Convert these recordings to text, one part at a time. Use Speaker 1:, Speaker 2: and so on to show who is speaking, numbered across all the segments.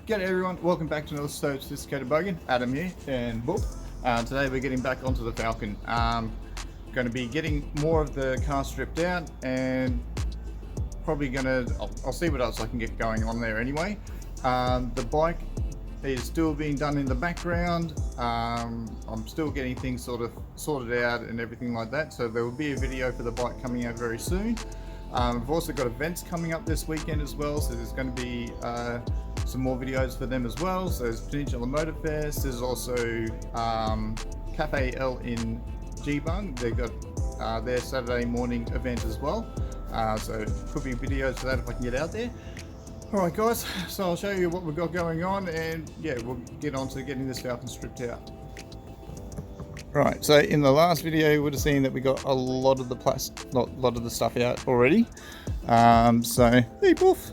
Speaker 1: G'day everyone, welcome back to another Sophisticated Bugging. Adam here and Book. Today we're getting back onto the Falcon. Going to be getting more of the car stripped out and probably I'll see what else I can get going on there anyway. The bike is still being done in the background. I'm still getting things sort of sorted out and everything like that, so there will be a video for the bike coming out very soon. We've also got events coming up this weekend as well, so there's going to be some more videos for them as well. So there's Peninsula Motor Fest, there's also Cafe L in G-Bung. They've got their Saturday morning event as well, so could be videos for that if I can get out there. Alright guys, so I'll show you what we've got going on, and yeah, we'll get on to getting this Falcon stripped out. Right, so in the last video you would have seen that we got a lot of the stuff out already. So hey poof.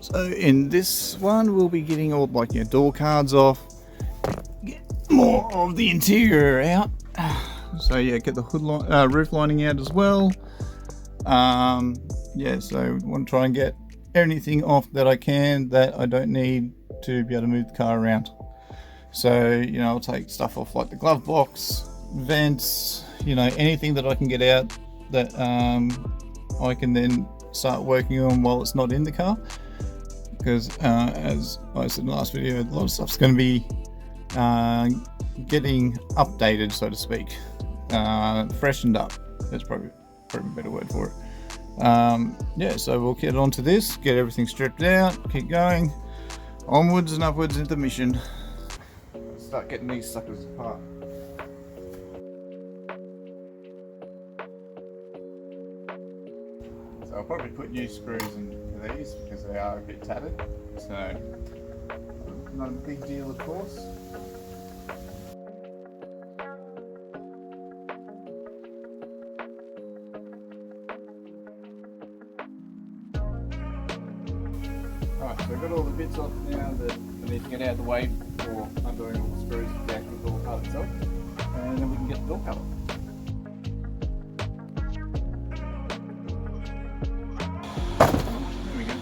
Speaker 1: So in this one we'll be getting all like your door cards off, get more of the interior out. So yeah, get the hood roof lining out as well. Yeah, so we want to try and get anything off that I can that I don't need to be able to move the car around. So, you know, I'll take stuff off like the glove box, vents, you know, anything that I can get out that I can then start working on while it's not in the car. Because as I said in the last video, a lot of stuff's going to be getting updated, so to speak, freshened up. That's probably a better word for it. Yeah, so we'll get onto this, get everything stripped out, keep going, onwards and upwards into the mission. Start getting these suckers apart. So I'll probably put new screws into these because they are a bit tattered, so not a big deal of course. Alright, so I've got all the bits off now that I need to get out of the way before undoing all the screws of the actual door card itself, and then we can get the door cover. There we go.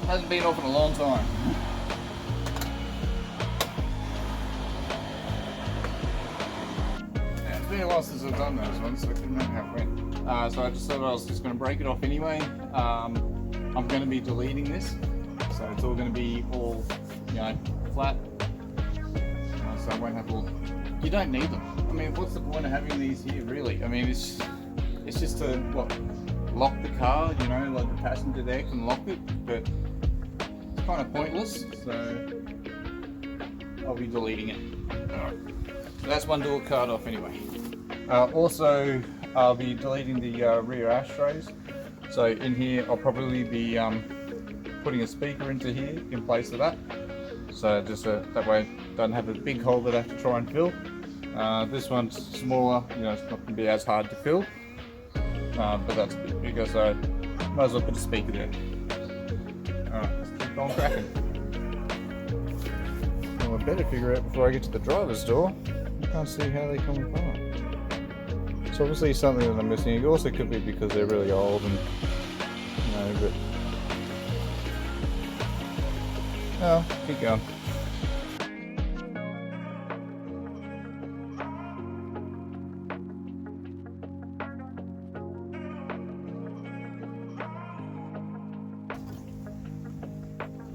Speaker 1: Hasn't been off in a long time. Yeah, it's been a while since I've done those ones, so I couldn't remember how it went. So I just thought I was just going to break it off anyway. I'm going to be deleting this, so it's all going to be all, you know, flat, so I won't have all. You don't need them. I mean, what's the point of having these here, really? I mean, it's just to lock the car, you know, like the passenger there can lock it, but it's kind of pointless. So I'll be deleting it. Alright, so that's one door card off anyway. Also, I'll be deleting the rear ashtrays. So in here, I'll probably be putting a speaker into here in place of that. So just that way I don't have a big hole that I have to try and fill. This one's smaller, you know, it's not going to be as hard to fill. But that's a bit bigger, so might as well put a speaker there. Alright, let's keep on cracking. Well, I better figure out before I get to the driver's door. I can't see how they come apart. It's obviously something that I'm missing. It also could be because they're really old and, you know, but... Oh, keep going.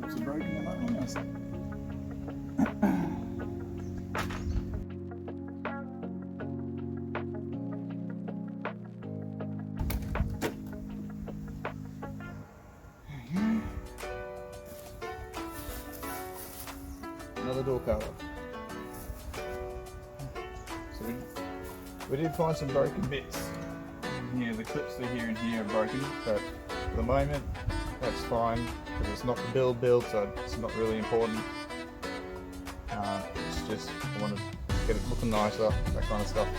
Speaker 1: It's a broken one, isn't it? Another door cover. So we did find some broken bits. Yeah, the clips that are here and here are broken, but for the moment that's fine because it's not the build, so it's not really important. It's just I want to get it looking nicer, that kind of stuff.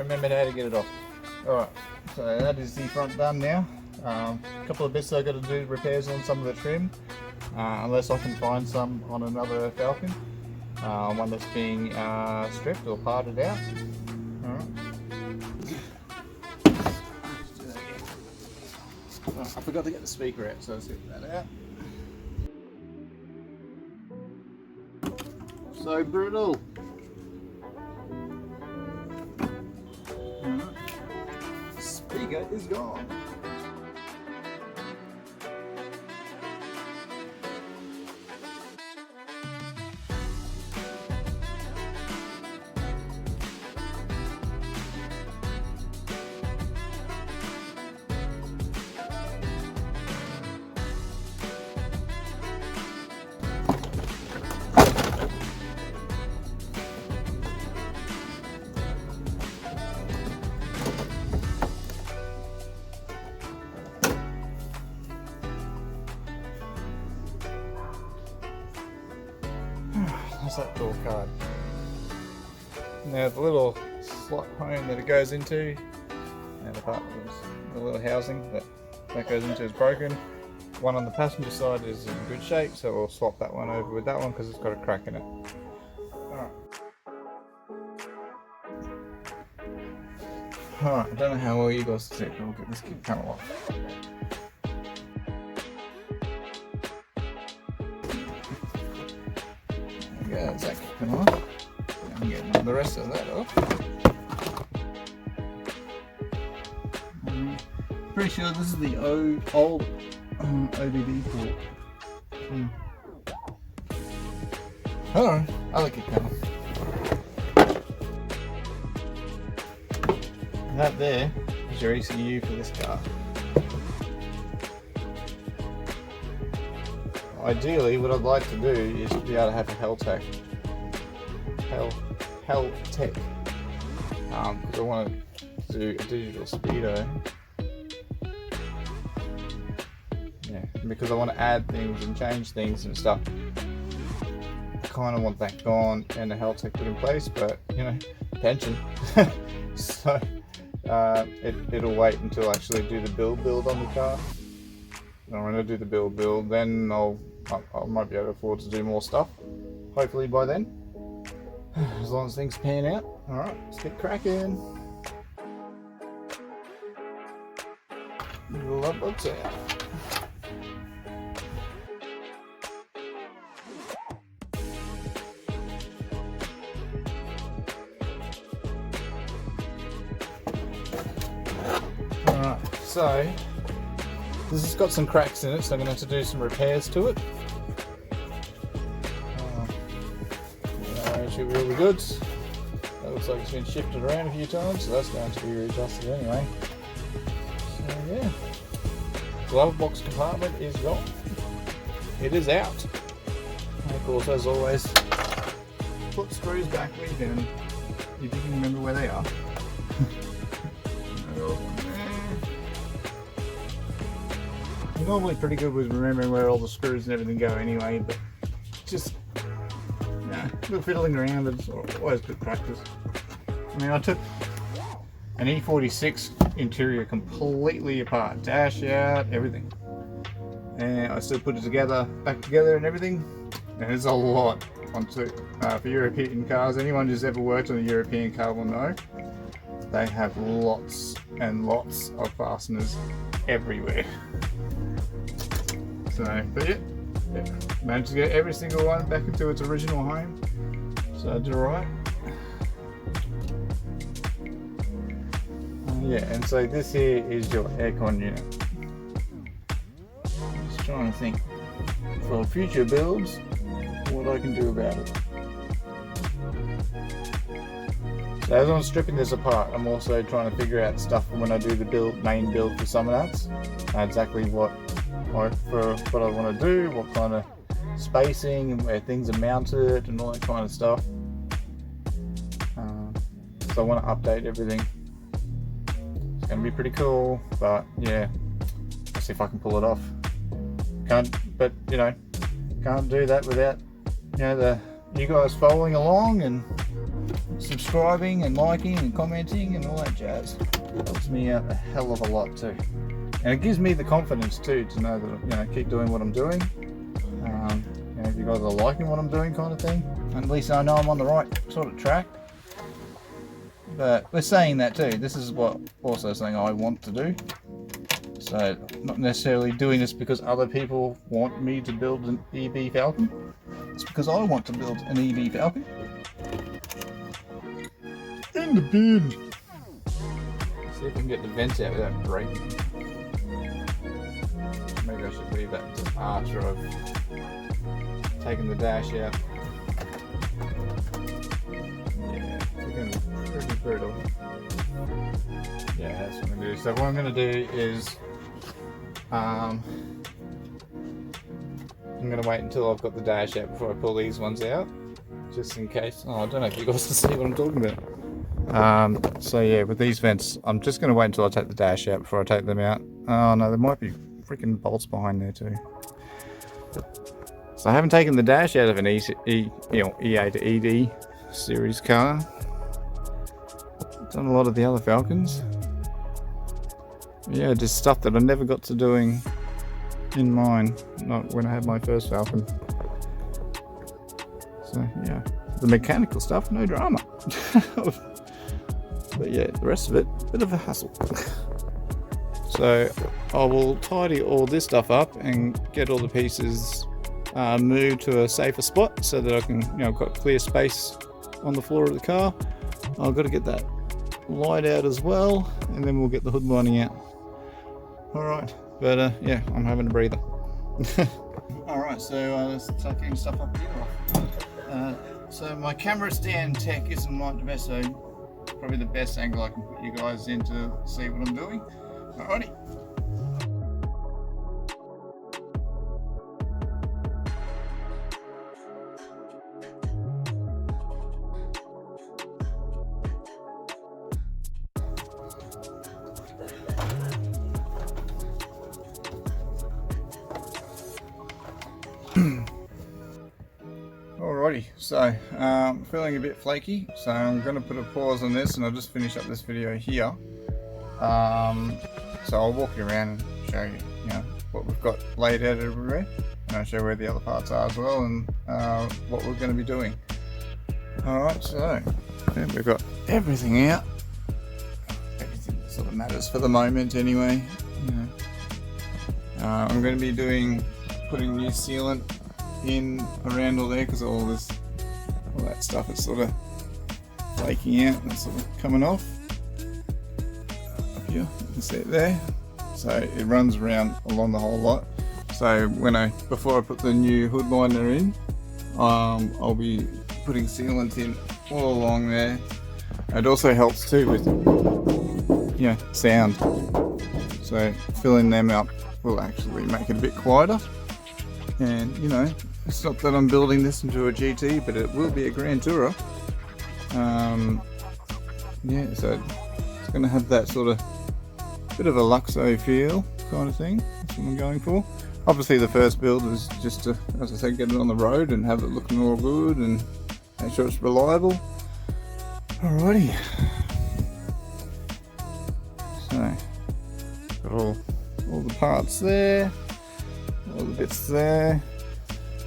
Speaker 1: remembered how to get it off. Alright, so that is the front done now. A couple of bits I've got to do repairs on some of the trim, unless I can find some on another Falcon, one that's being stripped or parted out. Alright. Oh, I forgot to get the speaker out, so let's get that out. So brutal. Speaker is gone. That's that door card. Now the little slot home that it goes into, and the little housing that goes into is broken. One on the passenger side is in good shape, so we'll swap that one over with that one because it's got a crack in it. Alright, I don't know how well you guys see it, but we'll get this kid panel off. There we go, that's that kid panel off. I'm getting the rest of that off. Pretty sure this is the old OBD port. Alright, other kid panel. That there is your ECU for this car. Ideally, what I'd like to do is to be able to have a Hell Tech, because I want to do a digital speedo. Yeah, because I want to add things and change things and stuff. I kind of want that gone and a Hell Tech put in place, but you know, pension. So. It'll wait until I actually do the build on the car. And when I do the build, then I might be able to afford to do more stuff. Hopefully by then, as long as things pan out. All right, let's get cracking. Love boats out. So, this has got some cracks in it, so I'm going to have to do some repairs to it. It should be really good. That looks like it's been shifted around a few times, so that's going to be readjusted anyway. So yeah, glove box compartment is gone. It is out. And of course, as always, put screws back where you can, if you can remember where they are. I'm normally pretty good with remembering where all the screws and everything go anyway, but just little fiddling around, it's always good practice. I mean, I took an E46 interior completely apart, dash out, everything, and I still put it back together and everything, and there's a lot onto for European cars. Anyone who's ever worked on a European car will know they have lots and lots of fasteners everywhere. So, but yeah, managed to get every single one back into its original home, so I did alright. Yeah, and so this here is your aircon unit. Just trying to think for future builds what I can do about it. So as I'm stripping this apart, I'm also trying to figure out stuff for when I do the main build for some of that. Exactly what I want to do, what kind of spacing and where things are mounted and all that kind of stuff. So I want to update everything. It's going to be pretty cool, but yeah, let's see if I can pull it off. Can't do that without you guys following along and subscribing and liking and commenting and all that jazz. Helps me out a hell of a lot too. And it gives me the confidence too to know that, keep doing what I'm doing. If you guys are liking what I'm doing, kind of thing. At least I know I'm on the right sort of track. But we're saying that too. This is what also something I want to do. So not necessarily doing this because other people want me to build an EB Falcon. It's because I want to build an EB Falcon. In the bin. See if we can get the vents out without breaking. Maybe I should leave that after I've taken the dash out. Yeah, it's going to be pretty brutal. Yeah, that's what I'm going to do. So what I'm going to do is I'm going to wait until I've got the dash out before I pull these ones out, just in case. Oh, I don't know if you guys can see what I'm talking about. So yeah, with these vents, I'm just going to wait until I take the dash out before I take them out. Oh no, there might be freaking bolts behind there too. So I haven't taken the dash out of an EA to ED series car. I've done a lot of the other Falcons. Yeah, just stuff that I never got to doing in mine, not when I had my first Falcon. So yeah, the mechanical stuff, no drama. But yeah, the rest of it, bit of a hassle. So I will tidy all this stuff up and get all the pieces moved to a safer spot so that I can, got clear space on the floor of the car. I've got to get that light out as well, and then we'll get the hood lining out. Alright, but yeah, I'm having a breather. Alright, so let's start getting stuff up here. So my camera stand tech isn't like the best, so probably the best angle I can put you guys in to see what I'm doing. Alrighty. Alrighty, so feeling a bit flaky, so I'm going to put a pause on this and I'll just finish up this video here. So I'll walk you around and show you, what we've got laid out everywhere, and I'll show where the other parts are as well, and what we're going to be doing. Alright, so we've got everything out, everything that sort of matters for the moment anyway. I'm going to be putting new sealant in around all there because all that stuff is sort of flaking out and it's sort of coming off. Up here, you can see it there. So it runs around along the whole lot. So before I put the new hood liner in, I'll be putting sealant in all along there. It also helps too with sound. So filling them up will actually make it a bit quieter. And it's not that I'm building this into a GT, but it will be a Grand Tourer. Yeah, so it's going to have that sort of bit of a Luxo feel kind of thing. That's what I'm going for. Obviously the first build is just to, as I said, get it on the road and have it looking all good and make sure it's reliable. Alrighty. So, got all the parts there, all the bits there.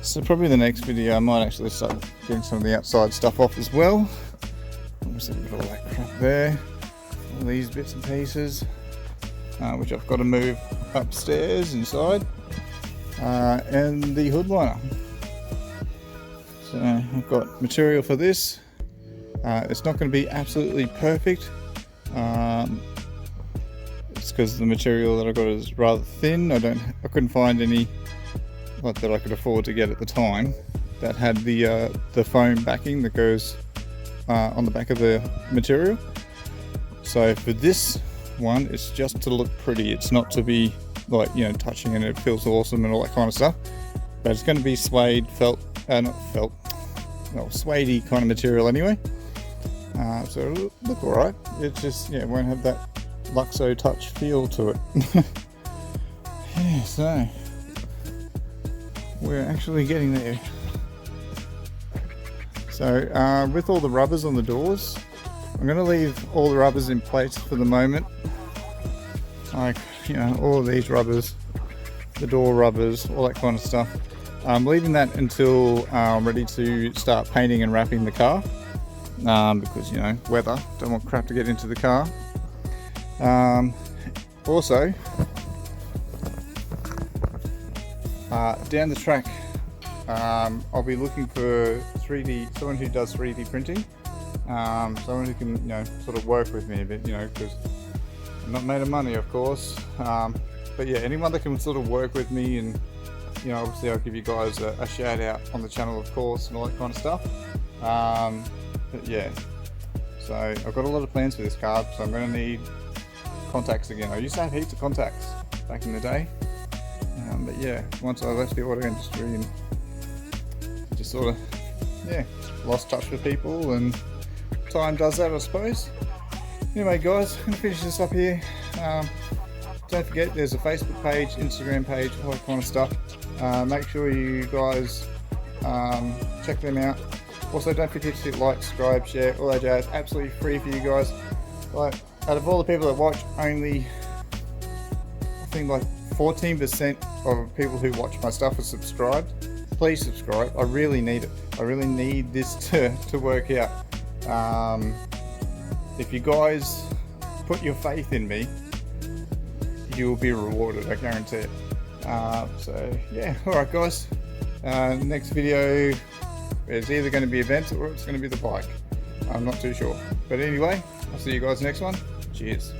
Speaker 1: So probably the next video I might actually start getting some of the outside stuff off as well. Obviously we've got all that crap there, all these bits and pieces, which I've got to move upstairs inside, and the hood liner. So I've got material for this. It's not going to be absolutely perfect. It's because the material that I got is rather thin. I couldn't find any that I could afford to get at the time that had the foam backing that goes on the back of the material. So for this one, it's just to look pretty. It's not to be like touching and it feels awesome and all that kind of stuff. But it's going to be suede, suede-y kind of material anyway. So it'll look alright. It just won't have that Luxo touch feel to it. Yeah, so we're actually getting there. So with all the rubbers on the doors, I'm going to leave all the rubbers in place for the moment. Like, you know, all of these rubbers, the door rubbers, all that kind of stuff. I'm leaving that until I'm ready to start painting and wrapping the car. Because, you know, weather, don't want crap to get into the car. Also, down the track, I'll be looking for someone who does 3D printing, someone who can, you know, sort of work with me a bit, you know, because I'm not made of money, of course. But yeah, anyone that can sort of work with me, and, you know, obviously I'll give you guys a shout out on the channel, of course, and all that kind of stuff. But yeah, so I've got a lot of plans for this car, so I'm going to need contacts again. I used to have heaps of contacts back in the day, but yeah, once I left the auto industry and just sort of, yeah, lost touch with people, and time does that, I suppose. Anyway guys, I'm going to finish this up here. Don't forget, there's a Facebook page, Instagram page, all that kind of stuff. Make sure you guys check them out. Also, don't forget to hit like, subscribe, share, all that jazz. Absolutely free for you guys. Like, out of all the people that watch, only, I think like 14% of people who watch my stuff are subscribed. Please subscribe. I really need it. I really need this to work out. If you guys put your faith in me, you will be rewarded, I guarantee it. So yeah, alright guys, next video is either going to be events or it's going to be the bike. I'm not too sure, but anyway, I'll see you guys next one. Cheers.